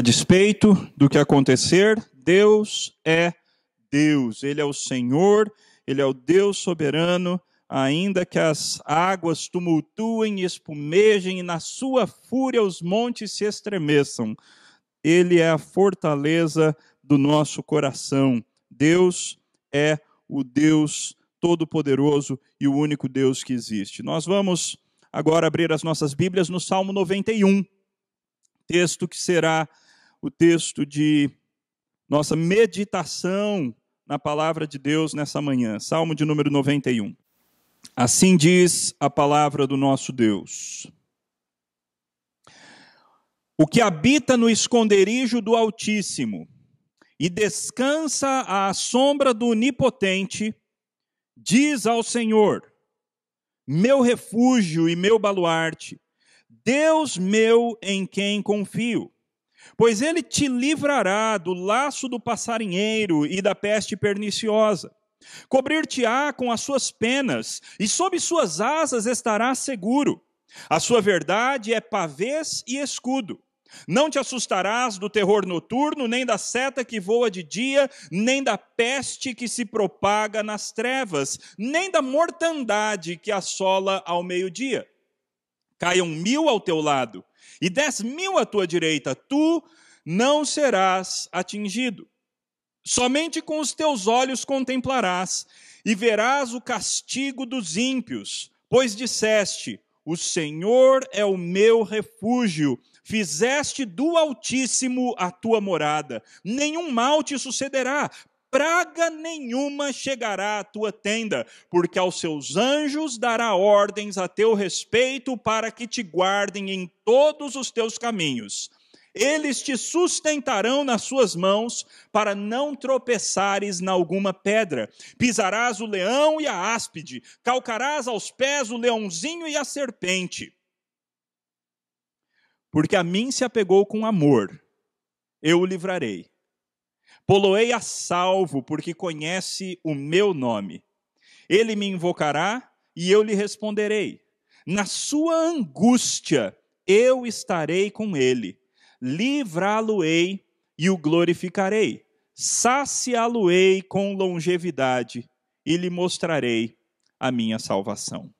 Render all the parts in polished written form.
despeito do que acontecer, Deus é Deus. Ele é o Senhor, Ele é o Deus soberano, ainda que as águas tumultuem e espumejem e na sua fúria os montes se estremeçam. Ele é a fortaleza do nosso coração. Deus é o Deus Todo-Poderoso e o único Deus que existe. Nós vamos agora abrir as nossas Bíblias no Salmo 91, texto que será o texto de nossa meditação na palavra de Deus nessa manhã. Salmo de número 91. Assim diz a palavra do nosso Deus. O que habita no esconderijo do Altíssimo e descansa à sombra do Onipotente, diz ao Senhor, meu refúgio e meu baluarte, Deus meu em quem confio. Pois ele te livrará do laço do passarinheiro e da peste perniciosa. Cobrir-te-á com as suas penas, e sob suas asas estarás seguro. A sua verdade é pavês e escudo. Não te assustarás do terror noturno, nem da seta que voa de dia, nem da peste que se propaga nas trevas, nem da mortandade que assola ao meio-dia. Caiam 1.000 ao teu lado, e 10.000 à tua direita, tu não serás atingido. Somente com os teus olhos contemplarás, e verás o castigo dos ímpios, pois disseste, o Senhor é o meu refúgio, fizeste do Altíssimo a tua morada, nenhum mal te sucederá, praga nenhuma chegará à tua tenda, porque aos seus anjos dará ordens a teu respeito para que te guardem em todos os teus caminhos. Eles te sustentarão nas suas mãos, para não tropeçares na alguma pedra. Pisarás o leão e a áspide, calcarás aos pés o leãozinho e a serpente. Porque a mim se apegou com amor, eu o livrarei. Poloei a salvo, porque conhece o meu nome. Ele me invocará e eu lhe responderei. Na sua angústia eu estarei com ele. Livrá-lo-ei e o glorificarei. Saciá-lo-ei com longevidade e lhe mostrarei a minha salvação.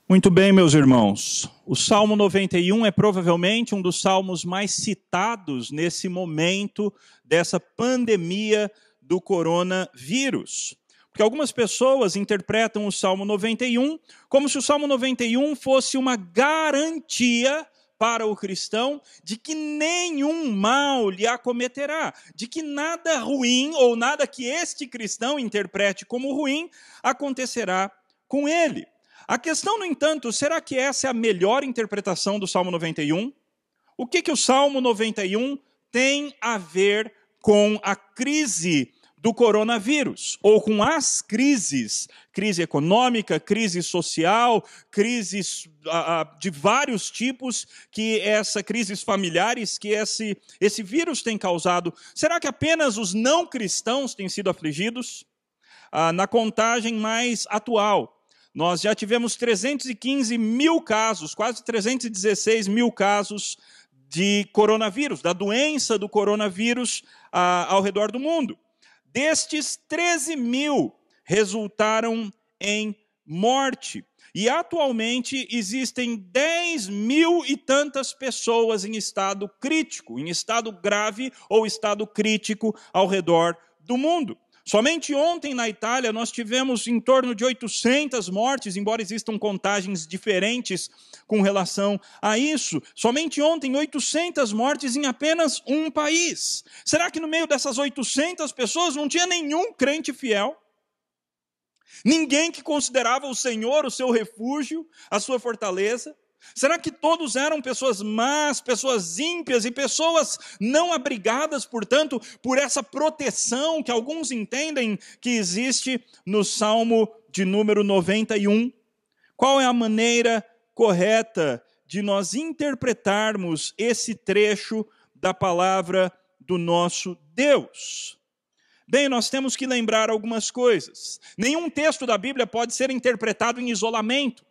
Muito bem, meus irmãos. O Salmo 91 é provavelmente um dos salmos mais citados nesse momento dessa pandemia do coronavírus. Porque algumas pessoas interpretam o Salmo 91 como se o Salmo 91 fosse uma garantia para o cristão de que nenhum mal lhe acometerá, de que nada ruim ou nada que este cristão interprete como ruim acontecerá com ele. A questão, no entanto, será que essa é a melhor interpretação do Salmo 91? O que o Salmo 91 tem a ver com a crise do coronavírus? Ou com as crises, crise econômica, crise social, crises de vários tipos, crises familiares que esse vírus tem causado? Será que apenas os não cristãos têm sido afligidos? Na contagem mais atual, nós já tivemos 315 mil casos, quase 316 mil casos de coronavírus, da doença do coronavírus ao redor do mundo. Destes, 13 mil resultaram em morte. E atualmente existem 10 mil e tantas pessoas em estado crítico, em estado grave ou estado crítico ao redor do mundo. Somente ontem na Itália nós tivemos em torno de 800 mortes, embora existam contagens diferentes com relação a isso. Somente ontem 800 mortes em apenas um país. Será que no meio dessas 800 pessoas não tinha nenhum crente fiel? Ninguém que considerava o Senhor o seu refúgio, a sua fortaleza? Será que todos eram pessoas más, pessoas ímpias e pessoas não abrigadas, portanto, por essa proteção que alguns entendem que existe no Salmo de número 91? Qual é a maneira correta de nós interpretarmos esse trecho da palavra do nosso Deus? Bem, nós temos que lembrar algumas coisas. Nenhum texto da Bíblia pode ser interpretado em isolamento.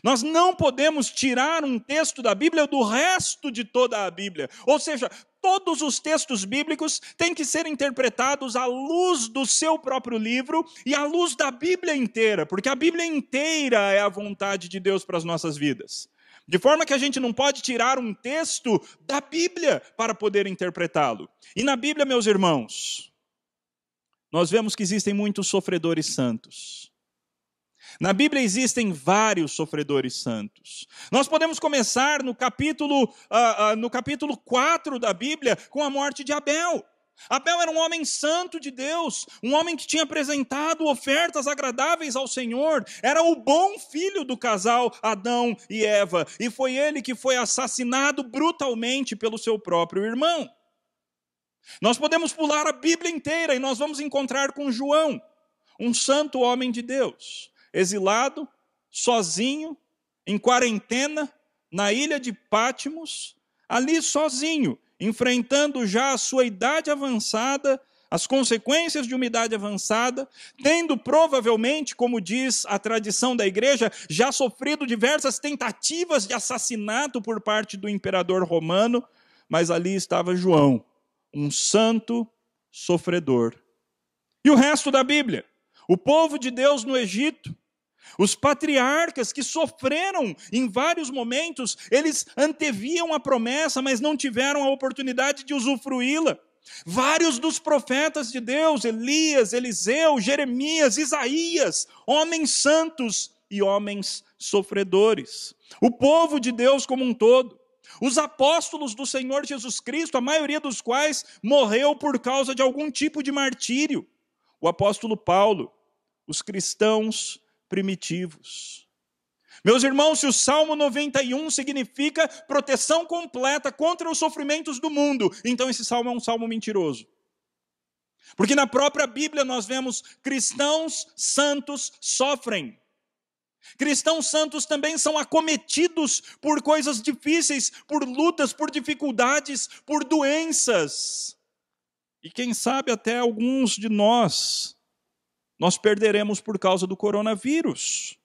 Nós não podemos tirar um texto da Bíblia do resto de toda a Bíblia. Ou seja, todos os textos bíblicos têm que ser interpretados à luz do seu próprio livro e à luz da Bíblia inteira, porque a Bíblia inteira é a vontade de Deus para as nossas vidas. De forma que a gente não pode tirar um texto da Bíblia para poder interpretá-lo. E na Bíblia, meus irmãos, nós vemos que existem muitos sofredores santos. Na Bíblia existem vários sofredores santos. Nós podemos começar no capítulo 4 da Bíblia com a morte de Abel. Abel era um homem santo de Deus, um homem que tinha apresentado ofertas agradáveis ao Senhor, era o bom filho do casal Adão e Eva, e foi ele que foi assassinado brutalmente pelo seu próprio irmão. Nós podemos pular a Bíblia inteira e nós vamos encontrar com João, um santo homem de Deus, exilado, sozinho, em quarentena, na ilha de Pátimos, ali sozinho, enfrentando já a sua idade avançada, as consequências de uma idade avançada, tendo provavelmente, como diz a tradição da igreja, já sofrido diversas tentativas de assassinato por parte do imperador romano, mas ali estava João, um santo sofredor. E o resto da Bíblia? O povo de Deus no Egito, os patriarcas que sofreram em vários momentos, eles anteviam a promessa, mas não tiveram a oportunidade de usufruí-la. Vários dos profetas de Deus, Elias, Eliseu, Jeremias, Isaías, homens santos e homens sofredores. O povo de Deus como um todo. Os apóstolos do Senhor Jesus Cristo, a maioria dos quais morreu por causa de algum tipo de martírio. O apóstolo Paulo, os cristãos primitivos. Meus irmãos, se o Salmo 91 significa proteção completa contra os sofrimentos do mundo, então esse salmo é um salmo mentiroso. Porque na própria Bíblia nós vemos cristãos santos sofrem. Cristãos santos também são acometidos por coisas difíceis, por lutas, por dificuldades, por doenças. E quem sabe até alguns de nós perderemos por causa do coronavírus.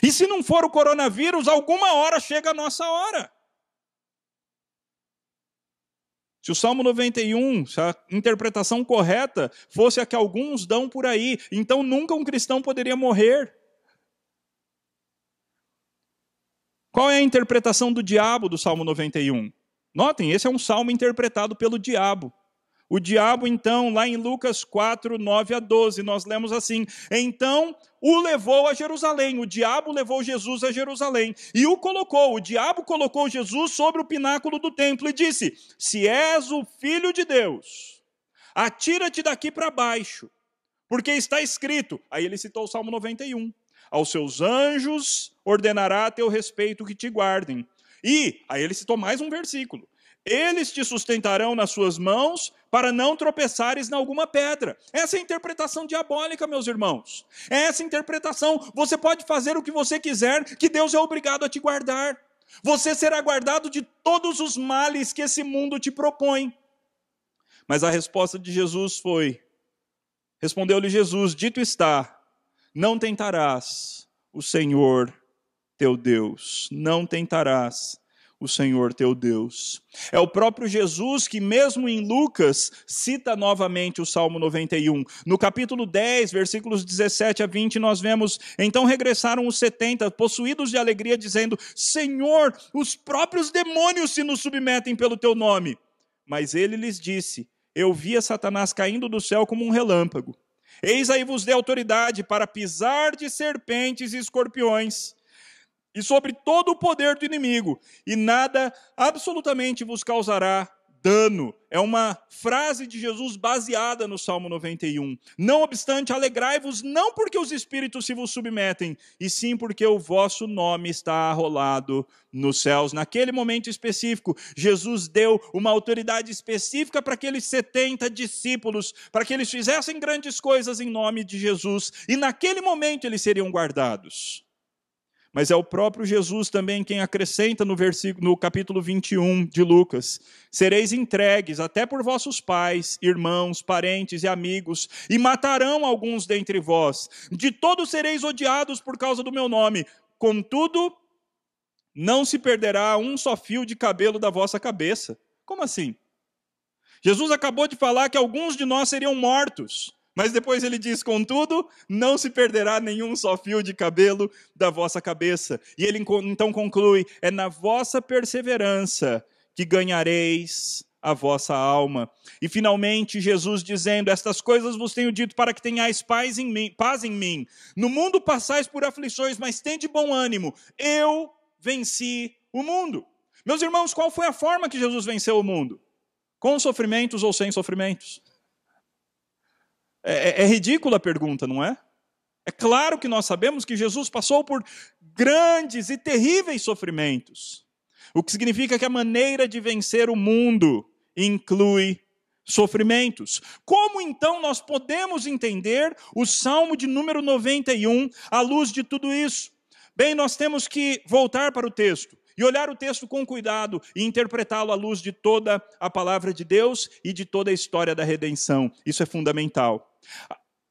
E se não for o coronavírus, alguma hora chega a nossa hora. Se o Salmo 91, se a interpretação correta fosse a que alguns dão por aí, então nunca um cristão poderia morrer. Qual é a interpretação do diabo do Salmo 91? Notem, esse é um salmo interpretado pelo diabo. O diabo, então, lá em Lucas 4, 9 a 12, nós lemos assim: então o levou a Jerusalém, o diabo levou Jesus a Jerusalém, e o diabo colocou Jesus sobre o pináculo do templo e disse: se és o Filho de Deus, atira-te daqui para baixo, porque está escrito, aí ele citou o Salmo 91, aos seus anjos ordenará a teu respeito que te guardem. E, aí ele citou mais um versículo, eles te sustentarão nas suas mãos para não tropeçares em alguma pedra. Essa é a interpretação diabólica, meus irmãos. Essa interpretação, você pode fazer o que você quiser, que Deus é obrigado a te guardar. Você será guardado de todos os males que esse mundo te propõe. Mas a resposta de Jesus foi, respondeu-lhe Jesus, dito está, não tentarás o Senhor teu Deus. Não tentarás o Senhor teu Deus. É o próprio Jesus que, mesmo em Lucas, cita novamente o Salmo 91. No capítulo 10, versículos 17 a 20, nós vemos, então regressaram os 70, possuídos de alegria, dizendo, Senhor, os próprios demônios se nos submetem pelo teu nome. Mas ele lhes disse, eu via Satanás caindo do céu como um relâmpago. Eis aí vos dei autoridade para pisar de serpentes e escorpiões, e sobre todo o poder do inimigo, e nada absolutamente vos causará dano. É uma frase de Jesus baseada no Salmo 91. Não obstante, alegrai-vos não porque os espíritos se vos submetem, e sim porque o vosso nome está arrolado nos céus. Naquele momento específico, Jesus deu uma autoridade específica para aqueles 70 discípulos, para que eles fizessem grandes coisas em nome de Jesus, e naquele momento eles seriam guardados. Mas é o próprio Jesus também quem acrescenta no capítulo 21 de Lucas, sereis entregues até por vossos pais, irmãos, parentes e amigos, e matarão alguns dentre vós. De todos sereis odiados por causa do meu nome. Contudo, não se perderá um só fio de cabelo da vossa cabeça. Como assim? Jesus acabou de falar que alguns de nós seriam mortos. Mas depois ele diz, contudo, não se perderá nenhum só fio de cabelo da vossa cabeça. E ele então conclui, é na vossa perseverança que ganhareis a vossa alma. E finalmente Jesus dizendo, estas coisas vos tenho dito para que tenhais paz em mim. No mundo passais por aflições, mas tende bom ânimo. Eu venci o mundo. Meus irmãos, qual foi a forma que Jesus venceu o mundo? Com sofrimentos ou sem sofrimentos? É ridícula a pergunta, não é? É claro que nós sabemos que Jesus passou por grandes e terríveis sofrimentos. O que significa que a maneira de vencer o mundo inclui sofrimentos. Como então nós podemos entender o Salmo de número 91 à luz de tudo isso? Bem, nós temos que voltar para o texto e olhar o texto com cuidado e interpretá-lo à luz de toda a palavra de Deus e de toda a história da redenção. Isso é fundamental.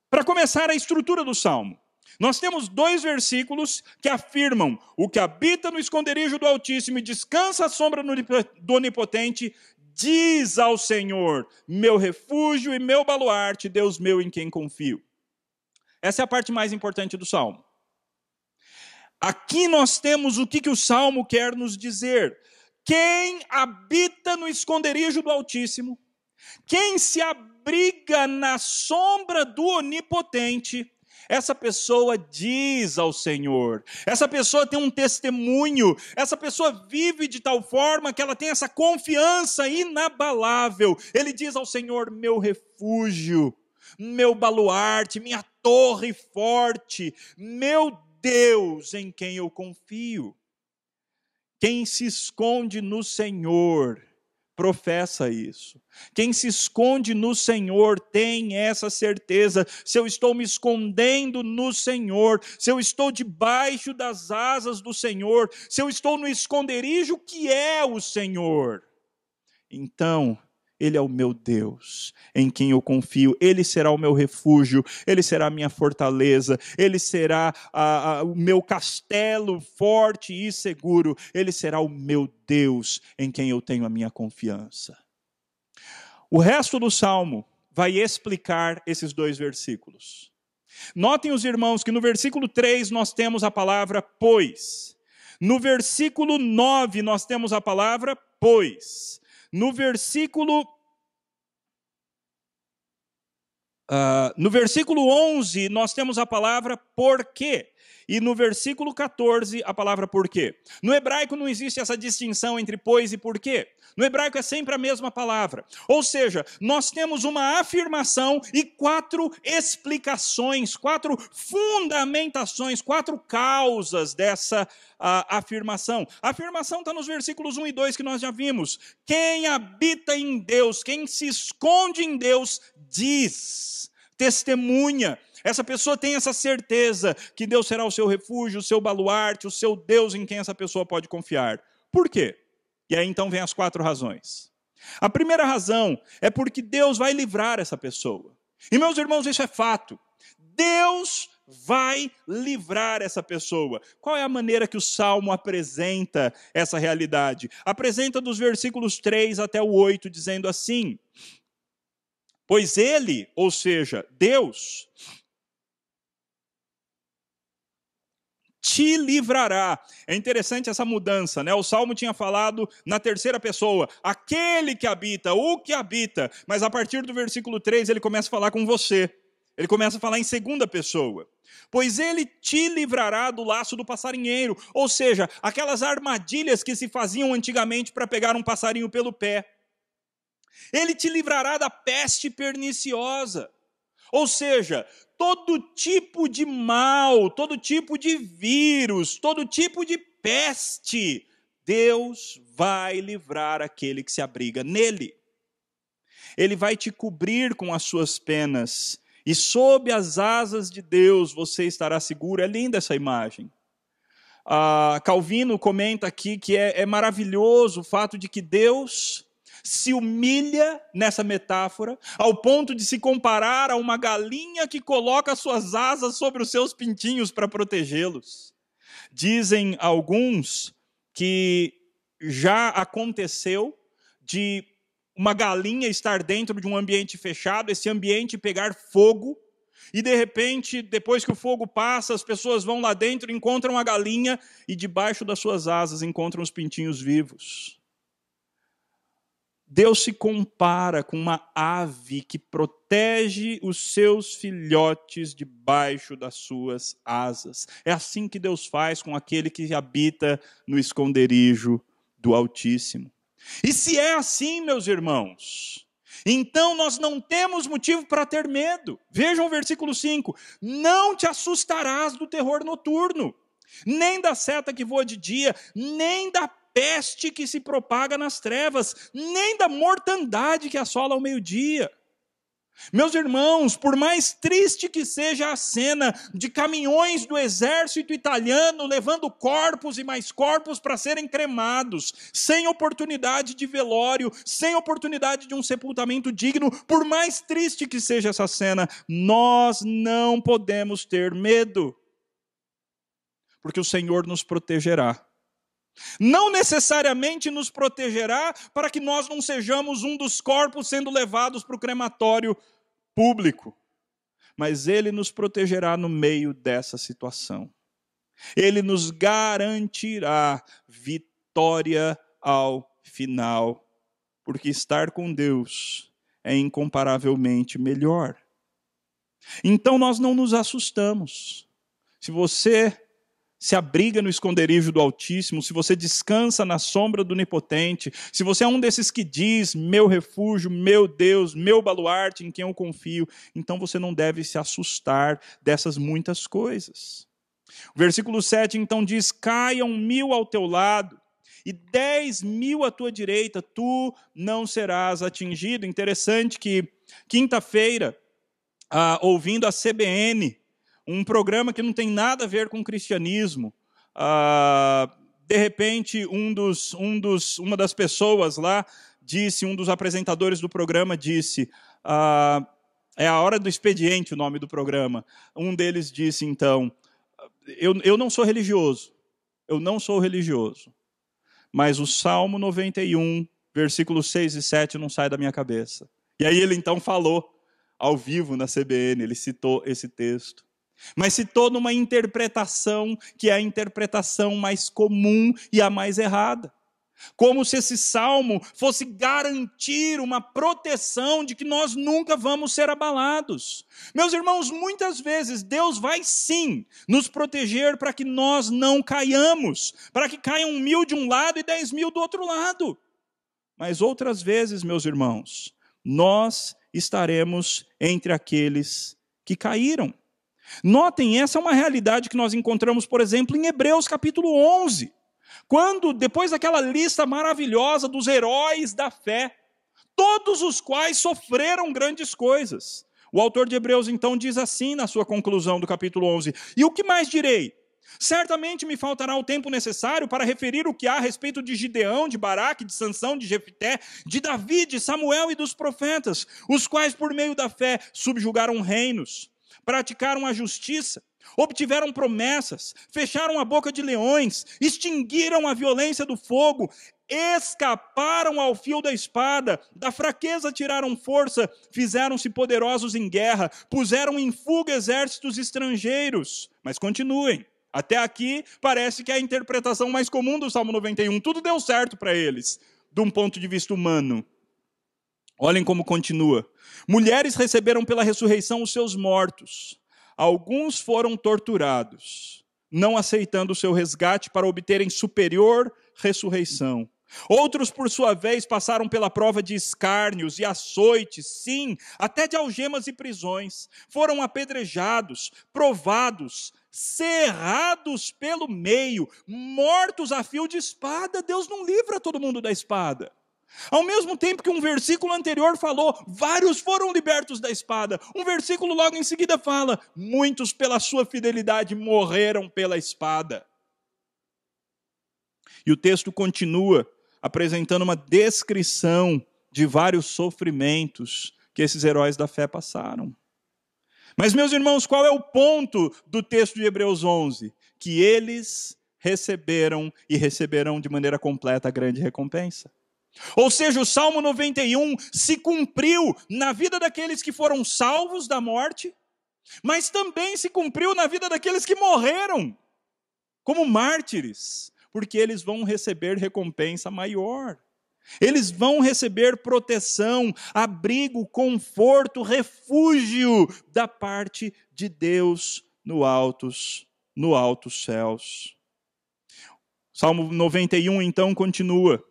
Para começar, a estrutura do Salmo. Nós temos 2 versículos que afirmam: o que habita no esconderijo do Altíssimo e descansa à sombra do Onipotente, diz ao Senhor, meu refúgio e meu baluarte, Deus meu em quem confio. Essa é a parte mais importante do Salmo. Aqui nós temos o que o Salmo quer nos dizer. Quem habita no esconderijo do Altíssimo, quem se abriga na sombra do Onipotente, essa pessoa diz ao Senhor, essa pessoa tem um testemunho, essa pessoa vive de tal forma que ela tem essa confiança inabalável. Ele diz ao Senhor, meu refúgio, meu baluarte, minha torre forte, meu Deus em quem eu confio. Quem se esconde no Senhor professa isso. Quem se esconde no Senhor tem essa certeza. Se eu estou me escondendo no Senhor, se eu estou debaixo das asas do Senhor, se eu estou no esconderijo que é o Senhor, então Ele é o meu Deus, em quem eu confio. Ele será o meu refúgio, Ele será a minha fortaleza, Ele será o meu castelo forte e seguro. Ele será o meu Deus, em quem eu tenho a minha confiança. O resto do Salmo vai explicar esses 2 versículos. Notem os irmãos que no versículo 3 nós temos a palavra pois. No versículo 9 nós temos a palavra pois. No versículo 11, nós temos a palavra porque. E no versículo 14, a palavra porquê. No hebraico não existe essa distinção entre pois e porquê. No hebraico é sempre a mesma palavra. Ou seja, nós temos uma afirmação e 4 explicações, 4 fundamentações, 4 causas dessa afirmação. A afirmação está nos versículos 1 e 2 que nós já vimos. Quem habita em Deus, quem se esconde em Deus, diz, testemunha. Essa pessoa tem essa certeza que Deus será o seu refúgio, o seu baluarte, o seu Deus em quem essa pessoa pode confiar. Por quê? E aí então vem as 4 razões. A primeira razão é porque Deus vai livrar essa pessoa. E meus irmãos, isso é fato. Deus vai livrar essa pessoa. Qual é a maneira que o Salmo apresenta essa realidade? Apresenta dos versículos 3 até o 8, dizendo assim: pois Ele, ou seja, Deus, te livrará. É interessante essa mudança, né? O Salmo tinha falado na terceira pessoa, aquele que habita, o que habita. Mas a partir do versículo 3 ele começa a falar com você. Ele começa a falar em segunda pessoa. Pois ele te livrará do laço do passarinheiro. Ou seja, aquelas armadilhas que se faziam antigamente para pegar um passarinho pelo pé. Ele te livrará da peste perniciosa. Ou seja, todo tipo de mal, todo tipo de vírus, todo tipo de peste, Deus vai livrar aquele que se abriga nele. Ele vai te cobrir com as suas penas, e sob as asas de Deus você estará seguro. É linda essa imagem. Calvino comenta aqui que é maravilhoso o fato de que Deus se humilha nessa metáfora, ao ponto de se comparar a uma galinha que coloca suas asas sobre os seus pintinhos para protegê-los. Dizem alguns que já aconteceu de uma galinha estar dentro de um ambiente fechado, esse ambiente pegar fogo, e de repente, depois que o fogo passa, as pessoas vão lá dentro, encontram a galinha, e debaixo das suas asas encontram os pintinhos vivos. Deus se compara com uma ave que protege os seus filhotes debaixo das suas asas. É assim que Deus faz com aquele que habita no esconderijo do Altíssimo. E se é assim, meus irmãos, então nós não temos motivo para ter medo. Vejam o versículo 5. Não te assustarás do terror noturno, nem da seta que voa de dia, nem da peste que se propaga nas trevas, nem da mortandade que assola ao meio-dia. Meus irmãos, por mais triste que seja a cena de caminhões do exército italiano levando corpos e mais corpos para serem cremados, sem oportunidade de velório, sem oportunidade de um sepultamento digno, por mais triste que seja essa cena, nós não podemos ter medo, porque o Senhor nos protegerá. Não necessariamente nos protegerá para que nós não sejamos um dos corpos sendo levados para o crematório público, mas Ele nos protegerá no meio dessa situação. Ele nos garantirá vitória ao final, porque estar com Deus é incomparavelmente melhor. Então nós não nos assustamos. Se você se abriga no esconderijo do Altíssimo, se você descansa na sombra do Onipotente, se você é um desses que diz, meu refúgio, meu Deus, meu baluarte em quem eu confio, então você não deve se assustar dessas muitas coisas. O versículo 7 então diz, caiam 1000 ao teu lado e 10.000 à tua direita, tu não serás atingido. Interessante que quinta-feira, ouvindo a CBN, um programa que não tem nada a ver com cristianismo. De repente, uma das pessoas lá disse, um dos apresentadores do programa disse, é a hora do expediente o nome do programa. Um deles disse, então, eu não sou religioso, mas o Salmo 91, versículos 6 e 7 não sai da minha cabeça. E aí ele então falou, ao vivo na CBN, ele citou esse texto. Mas citou numa interpretação que é a interpretação mais comum e a mais errada. Como se esse salmo fosse garantir uma proteção de que nós nunca vamos ser abalados. Meus irmãos, muitas vezes Deus vai sim nos proteger para que nós não caiamos, para que caiam 1000 de um lado e 10.000 do outro lado. Mas outras vezes, meus irmãos, nós estaremos entre aqueles que caíram. Notem, essa é uma realidade que nós encontramos, por exemplo, em Hebreus capítulo 11. Quando, depois daquela lista maravilhosa dos heróis da fé, todos os quais sofreram grandes coisas. O autor de Hebreus, então, diz assim na sua conclusão do capítulo 11, e o que mais direi? Certamente me faltará o tempo necessário para referir o que há a respeito de Gideão, de Baraque, de Sansão, de Jefté, de Davi, de Samuel e dos profetas, os quais, por meio da fé, subjugaram reinos, praticaram a justiça, obtiveram promessas, fecharam a boca de leões, extinguiram a violência do fogo, escaparam ao fio da espada, da fraqueza tiraram força, fizeram-se poderosos em guerra, puseram em fuga exércitos estrangeiros. Mas continuem. Até aqui parece que é a interpretação mais comum do Salmo 91. Tudo deu certo para eles, de um ponto de vista humano. Olhem como continua. Mulheres receberam pela ressurreição os seus mortos. Alguns foram torturados, não aceitando o seu resgate para obterem superior ressurreição. Outros, por sua vez, passaram pela prova de escárnios e açoites, sim, até de algemas e prisões. Foram apedrejados, provados, cerrados pelo meio, mortos a fio de espada. Deus não livra todo mundo da espada. Ao mesmo tempo que um versículo anterior falou, vários foram libertos da espada. Um versículo logo em seguida fala, muitos pela sua fidelidade morreram pela espada. E o texto continua apresentando uma descrição de vários sofrimentos que esses heróis da fé passaram. Mas, meus irmãos, qual é o ponto do texto de Hebreus 11? Que eles receberam e receberão de maneira completa a grande recompensa. Ou seja, o Salmo 91 se cumpriu na vida daqueles que foram salvos da morte, mas também se cumpriu na vida daqueles que morreram como mártires, porque eles vão receber recompensa maior. Eles vão receber proteção, abrigo, conforto, refúgio da parte de Deus nos altos céus. Salmo 91 então continua.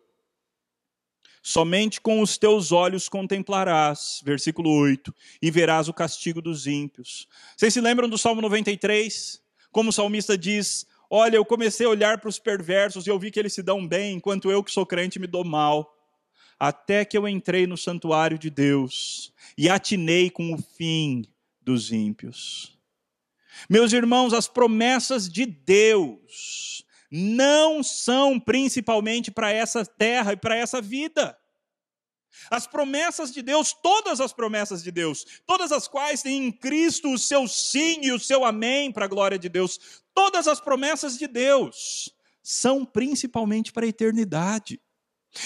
Somente com os teus olhos contemplarás, versículo 8, e verás o castigo dos ímpios. Vocês se lembram do Salmo 93? Como o salmista diz, olha, eu comecei a olhar para os perversos e eu vi que eles se dão bem, enquanto eu que sou crente me dou mal. Até que eu entrei no santuário de Deus e atinei com o fim dos ímpios. Meus irmãos, as promessas de Deus não são principalmente para essa terra e para essa vida. As promessas de Deus, todas as promessas de Deus, todas as quais têm em Cristo o seu sim e o seu amém para a glória de Deus, todas as promessas de Deus são principalmente para a eternidade.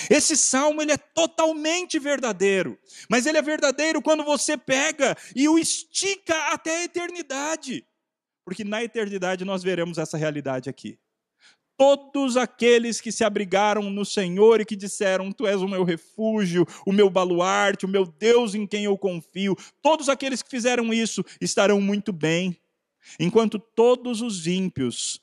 Esse salmo ele é totalmente verdadeiro, mas ele é verdadeiro quando você pega e o estica até a eternidade, porque na eternidade nós veremos essa realidade aqui. Todos aqueles que se abrigaram no Senhor e que disseram, tu és o meu refúgio, o meu baluarte, o meu Deus em quem eu confio, todos aqueles que fizeram isso estarão muito bem, enquanto todos os ímpios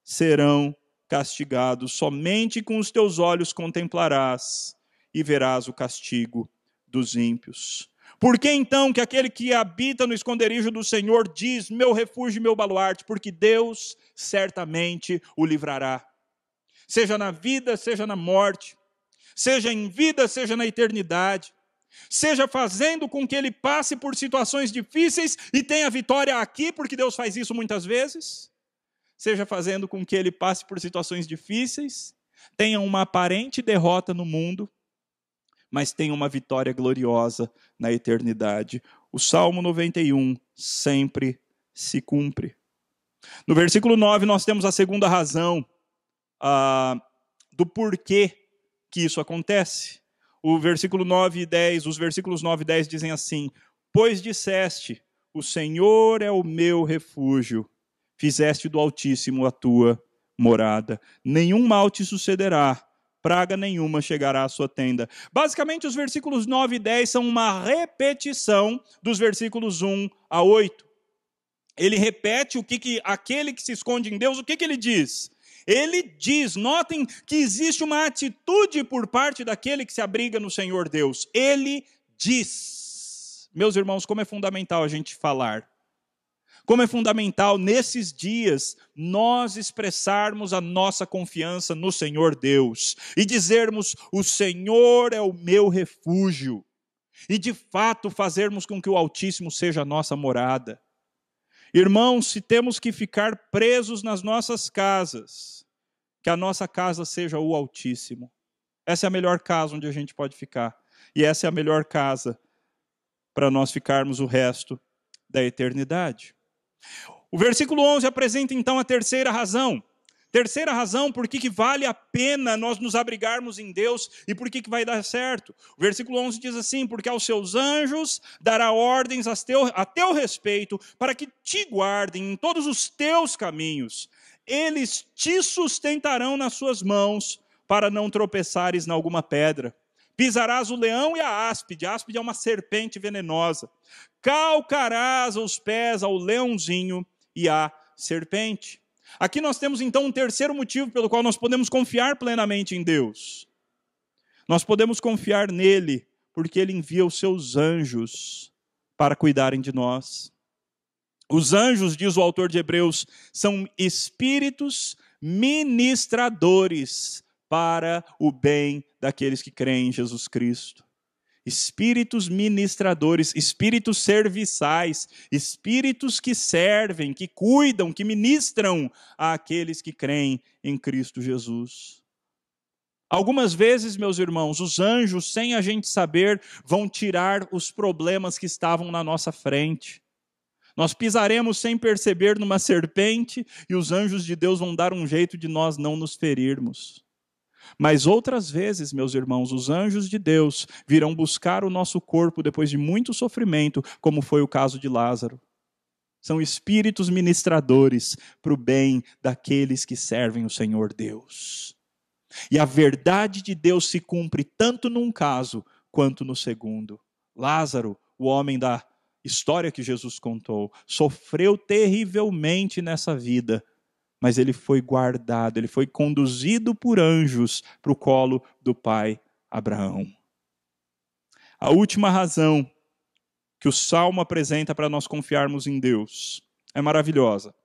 serão castigados. Somente com os teus olhos contemplarás e verás o castigo dos ímpios. Por que então que aquele que habita no esconderijo do Senhor diz, meu refúgio e meu baluarte? Porque Deus certamente o livrará. Seja na vida, seja na morte, seja em vida, seja na eternidade, seja fazendo com que ele passe por situações difíceis e tenha vitória aqui, porque Deus faz isso muitas vezes, seja fazendo com que ele passe por situações difíceis, tenha uma aparente derrota no mundo, mas tenha uma vitória gloriosa na eternidade. O Salmo 91 sempre se cumpre. No versículo 9 nós temos a segunda razão do porquê que isso acontece. O versículo 9 e 10, os versículos 9 e 10 dizem assim, pois disseste, o Senhor é o meu refúgio, fizeste do Altíssimo a tua morada. Nenhum mal te sucederá, praga nenhuma chegará à sua tenda. Basicamente, os versículos 9 e 10 são uma repetição dos versículos 1 a 8. Ele repete aquele que se esconde em Deus, o que ele diz? Ele diz, notem que existe uma atitude por parte daquele que se abriga no Senhor Deus. Ele diz. Meus irmãos, como é fundamental a gente falar. Como é fundamental, nesses dias, nós expressarmos a nossa confiança no Senhor Deus. E dizermos, o Senhor é o meu refúgio. E de fato fazermos com que o Altíssimo seja a nossa morada. Irmãos, se temos que ficar presos nas nossas casas, que a nossa casa seja o Altíssimo. Essa é a melhor casa onde a gente pode ficar. E essa é a melhor casa para nós ficarmos o resto da eternidade. O versículo 11 apresenta então a terceira razão. Terceira razão por que vale a pena nós nos abrigarmos em Deus e por que vai dar certo. O versículo 11 diz assim, porque aos seus anjos dará ordens a teu respeito para que te guardem em todos os teus caminhos. Eles te sustentarão nas suas mãos para não tropeçares em alguma pedra. Pisarás o leão e a áspide é uma serpente venenosa. Calcarás os pés ao leãozinho e à serpente. Aqui nós temos então um terceiro motivo pelo qual nós podemos confiar plenamente em Deus. Nós podemos confiar nele porque ele envia os seus anjos para cuidarem de nós. Os anjos, diz o autor de Hebreus, são espíritos ministradores para o bem daqueles que creem em Jesus Cristo. Espíritos ministradores, espíritos serviçais, espíritos que servem, que cuidam, que ministram àqueles que creem em Cristo Jesus. Algumas vezes, meus irmãos, os anjos, sem a gente saber, vão tirar os problemas que estavam na nossa frente. Nós pisaremos sem perceber numa serpente e os anjos de Deus vão dar um jeito de nós não nos ferirmos. Mas outras vezes, meus irmãos, os anjos de Deus virão buscar o nosso corpo depois de muito sofrimento, como foi o caso de Lázaro. São espíritos ministradores para o bem daqueles que servem o Senhor Deus. E a verdade de Deus se cumpre tanto num caso quanto no segundo. Lázaro, o homem da história que Jesus contou, sofreu terrivelmente nessa vida, mas ele foi guardado, ele foi conduzido por anjos para o colo do pai Abraão. A última razão que o Salmo apresenta para nós confiarmos em Deus é maravilhosa.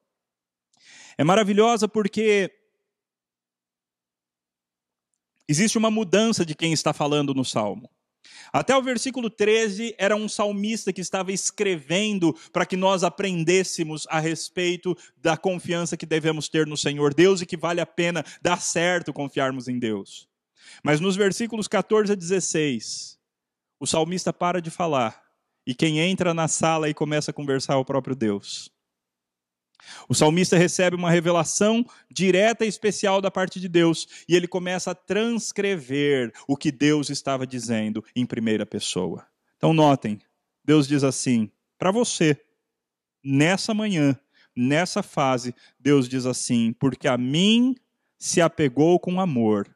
É maravilhosa porque existe uma mudança de quem está falando no Salmo. Até o versículo 13 era um salmista que estava escrevendo para que nós aprendêssemos a respeito da confiança que devemos ter no Senhor Deus e que vale a pena dar certo confiarmos em Deus. Mas nos versículos 14 a 16, o salmista para de falar e quem entra na sala e começa a conversar é o próprio Deus. O salmista recebe uma revelação direta e especial da parte de Deus e ele começa a transcrever o que Deus estava dizendo em primeira pessoa. Então notem, Deus diz assim, para você, nessa manhã, nessa fase, Deus diz assim, porque a mim se apegou com amor.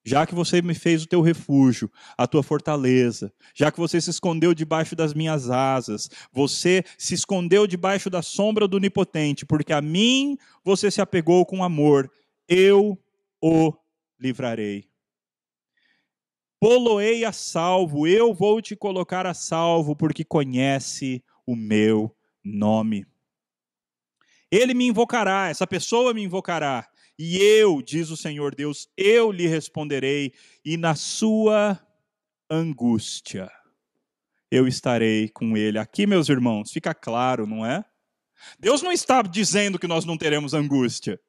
Já que você me fez o teu refúgio, a tua fortaleza, já que você se escondeu debaixo das minhas asas, você se escondeu debaixo da sombra do Onipotente, porque a mim você se apegou com amor, eu o livrarei. Pô-lo-ei a salvo, eu vou te colocar a salvo, porque conhece o meu nome. Ele me invocará, essa pessoa me invocará. E eu, diz o Senhor Deus, eu lhe responderei, e na sua angústia eu estarei com ele. Aqui, meus irmãos, fica claro, não é? Deus não está dizendo que nós não teremos angústia.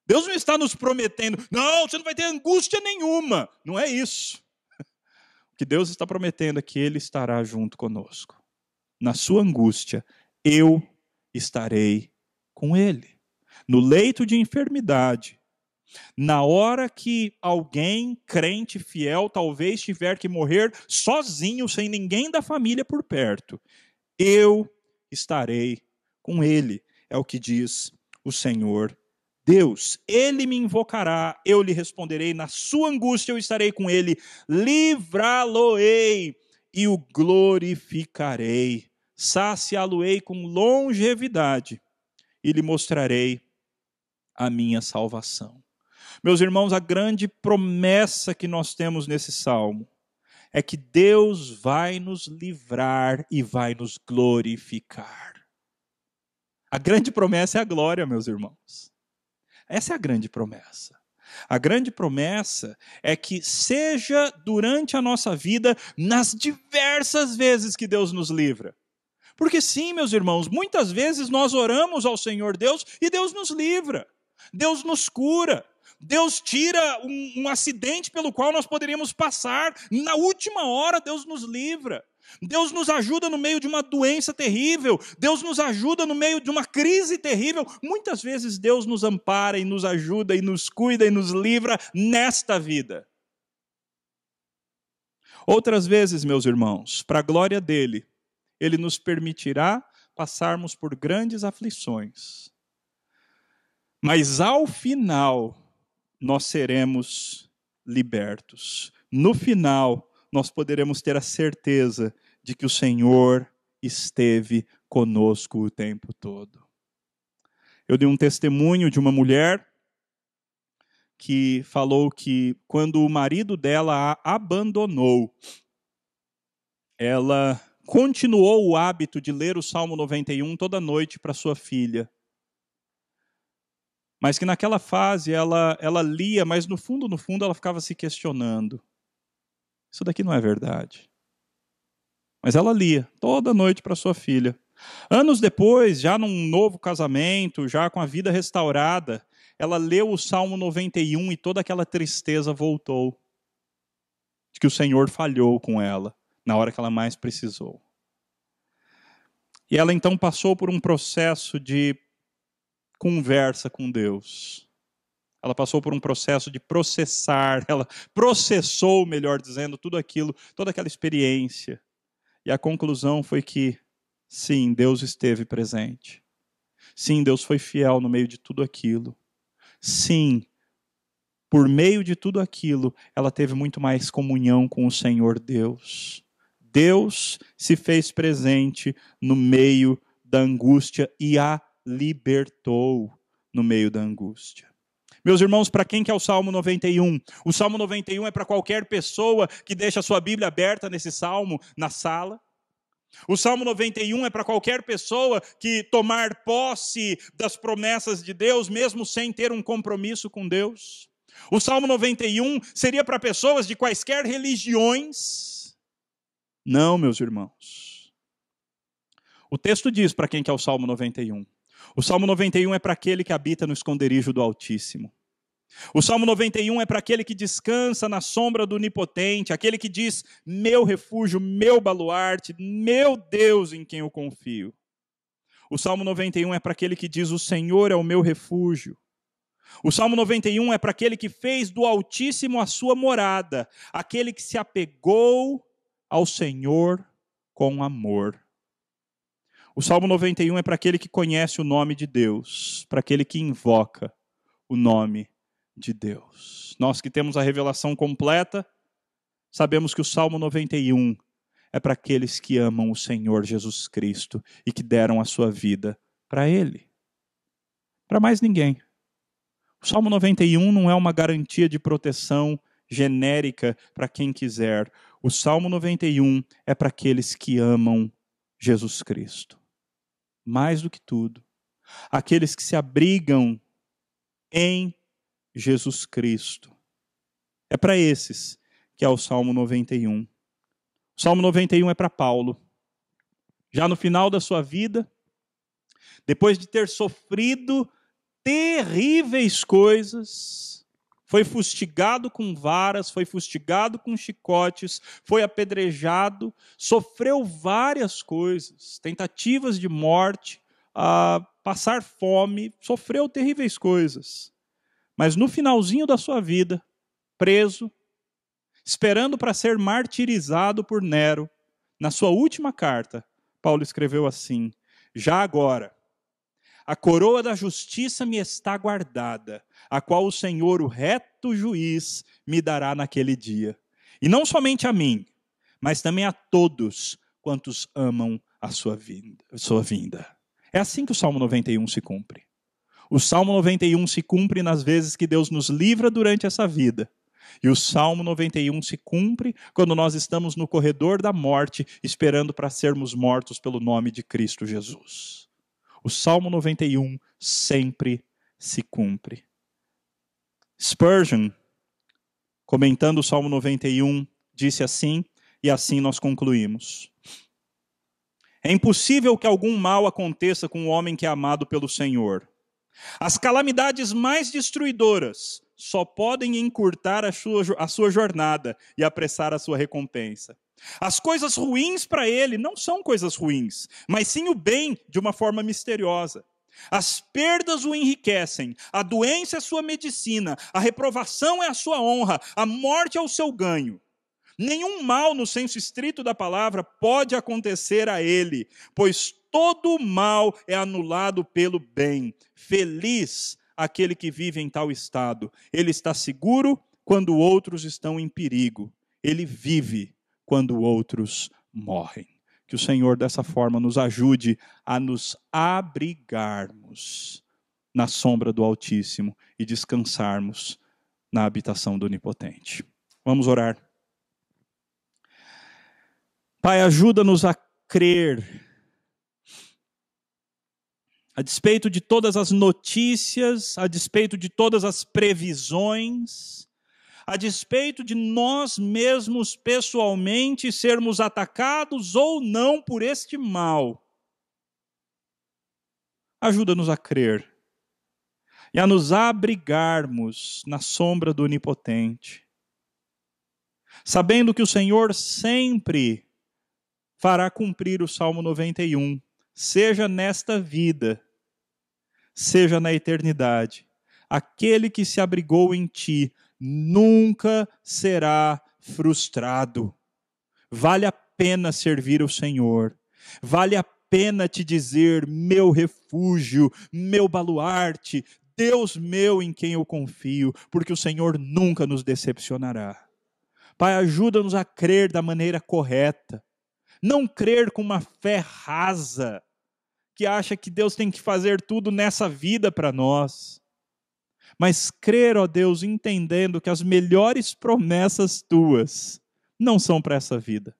Deus não está nos prometendo, não, você não vai ter angústia nenhuma. Não é isso. O que Deus está prometendo é que ele estará junto conosco. Na sua angústia, eu estarei com ele. No leito de enfermidade, na hora que alguém, crente, fiel, talvez tiver que morrer sozinho, sem ninguém da família por perto, eu estarei com ele, é o que diz o Senhor Deus. Ele me invocará, eu lhe responderei, na sua angústia eu estarei com ele, livrá-lo-ei e o glorificarei, saciá-lo-ei com longevidade e lhe mostrarei a minha salvação. Meus irmãos, a grande promessa que nós temos nesse salmo é que Deus vai nos livrar e vai nos glorificar. A grande promessa é a glória, meus irmãos. Essa é a grande promessa. A grande promessa é que seja durante a nossa vida, nas diversas vezes que Deus nos livra. Porque sim, meus irmãos, muitas vezes nós oramos ao Senhor Deus e Deus nos livra. Deus nos cura, Deus tira um acidente pelo qual nós poderíamos passar, na última hora Deus nos livra, Deus nos ajuda no meio de uma doença terrível, Deus nos ajuda no meio de uma crise terrível, muitas vezes Deus nos ampara e nos ajuda e nos cuida e nos livra nesta vida. Outras vezes, meus irmãos, para a glória dele, ele nos permitirá passarmos por grandes aflições. Mas ao final, nós seremos libertos. No final, nós poderemos ter a certeza de que o Senhor esteve conosco o tempo todo. Eu dei um testemunho de uma mulher que falou que quando o marido dela a abandonou, ela continuou o hábito de ler o Salmo 91 toda noite para sua filha. Mas que naquela fase ela lia, mas no fundo ela ficava se questionando. Isso daqui não é verdade. Mas ela lia toda noite para sua filha. Anos depois, já num novo casamento, já com a vida restaurada, ela leu o Salmo 91 e toda aquela tristeza voltou. De que o Senhor falhou com ela na hora que ela mais precisou. E ela então passou por um processo de conversa com Deus. Ela passou por um processo de processar, ela processou, melhor dizendo, tudo aquilo, toda aquela experiência. E a conclusão foi que, sim, Deus esteve presente. Sim, Deus foi fiel no meio de tudo aquilo. Sim, por meio de tudo aquilo, ela teve muito mais comunhão com o Senhor Deus. Deus se fez presente no meio da angústia e a libertou no meio da angústia. Meus irmãos, para quem que é o Salmo 91? O Salmo 91 é para qualquer pessoa que deixa a sua Bíblia aberta nesse salmo na sala. O Salmo 91 é para qualquer pessoa que tomar posse das promessas de Deus, mesmo sem ter um compromisso com Deus. O Salmo 91 seria para pessoas de quaisquer religiões. Não, meus irmãos. O texto diz para quem que é o Salmo 91. O Salmo 91 é para aquele que habita no esconderijo do Altíssimo. O Salmo 91 é para aquele que descansa na sombra do Onipotente, aquele que diz, meu refúgio, meu baluarte, meu Deus em quem eu confio. O Salmo 91 é para aquele que diz, o Senhor é o meu refúgio. O Salmo 91 é para aquele que fez do Altíssimo a sua morada, aquele que se apegou ao Senhor com amor. O Salmo 91 é para aquele que conhece o nome de Deus, para aquele que invoca o nome de Deus. Nós que temos a revelação completa, sabemos que o Salmo 91 é para aqueles que amam o Senhor Jesus Cristo e que deram a sua vida para Ele. Para mais ninguém. O Salmo 91 não é uma garantia de proteção genérica para quem quiser. O Salmo 91 é para aqueles que amam Jesus Cristo. Mais do que tudo, aqueles que se abrigam em Jesus Cristo. É para esses que é o Salmo 91. O Salmo 91 é para Paulo. Já no final da sua vida, depois de ter sofrido terríveis coisas, foi fustigado com varas, foi fustigado com chicotes, foi apedrejado, sofreu várias coisas, tentativas de morte, passar fome, sofreu terríveis coisas. Mas no finalzinho da sua vida, preso, esperando para ser martirizado por Nero, na sua última carta, Paulo escreveu assim, já agora, a coroa da justiça me está guardada, a qual o Senhor, o reto juiz, me dará naquele dia. E não somente a mim, mas também a todos quantos amam a sua vinda. É assim que o Salmo 91 se cumpre. O Salmo 91 se cumpre nas vezes que Deus nos livra durante essa vida. E o Salmo 91 se cumpre quando nós estamos no corredor da morte, esperando para sermos mortos pelo nome de Cristo Jesus. O Salmo 91 sempre se cumpre. Spurgeon, comentando o Salmo 91, disse assim, e assim nós concluímos. É impossível que algum mal aconteça com o homem que é amado pelo Senhor. As calamidades mais destruidoras só podem encurtar a sua jornada e apressar a sua recompensa. As coisas ruins para ele não são coisas ruins, mas sim o bem de uma forma misteriosa. As perdas o enriquecem, a doença é sua medicina, a reprovação é a sua honra, a morte é o seu ganho. Nenhum mal, no senso estrito da palavra, pode acontecer a ele, pois todo mal é anulado pelo bem. Feliz aquele que vive em tal estado. Ele está seguro quando outros estão em perigo. Ele vive quando outros morrem. Que o Senhor, dessa forma, nos ajude a nos abrigarmos na sombra do Altíssimo e descansarmos na habitação do Onipotente. Vamos orar. Pai, ajuda-nos a crer, a despeito de todas as notícias, a despeito de todas as previsões, a despeito de nós mesmos pessoalmente sermos atacados ou não por este mal. Ajuda-nos a crer e a nos abrigarmos na sombra do Onipotente, sabendo que o Senhor sempre fará cumprir o Salmo 91, seja nesta vida, seja na eternidade. aquele que se abrigou em ti nunca será frustrado. Vale a pena servir o Senhor. Vale a pena te dizer, meu refúgio, meu baluarte, Deus meu em quem eu confio, porque o Senhor nunca nos decepcionará. Pai, ajuda-nos a crer da maneira correta. Não crer com uma fé rasa, que acha que Deus tem que fazer tudo nessa vida para nós. Mas crer, ó Deus, entendendo que as melhores promessas tuas não são para essa vida.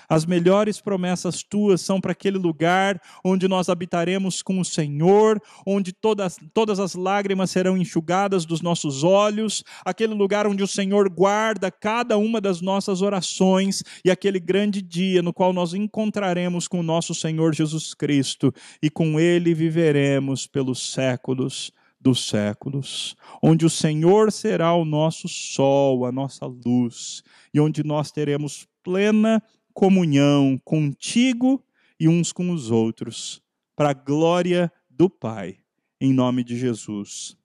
As melhores promessas tuas são para aquele lugar onde nós habitaremos com o Senhor, onde todas as lágrimas serão enxugadas dos nossos olhos, aquele lugar onde o Senhor guarda cada uma das nossas orações e aquele grande dia no qual nós encontraremos com o nosso Senhor Jesus Cristo e com Ele viveremos pelos séculos dos séculos, onde o Senhor será o nosso sol, a nossa luz, e onde nós teremos plena comunhão contigo e uns com os outros, para a glória do Pai, em nome de Jesus.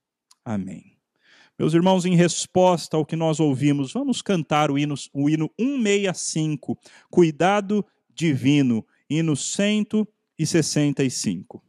Amém. Meus irmãos, em resposta ao que nós ouvimos, vamos cantar o hino 165, Cuidado Divino, hino 165.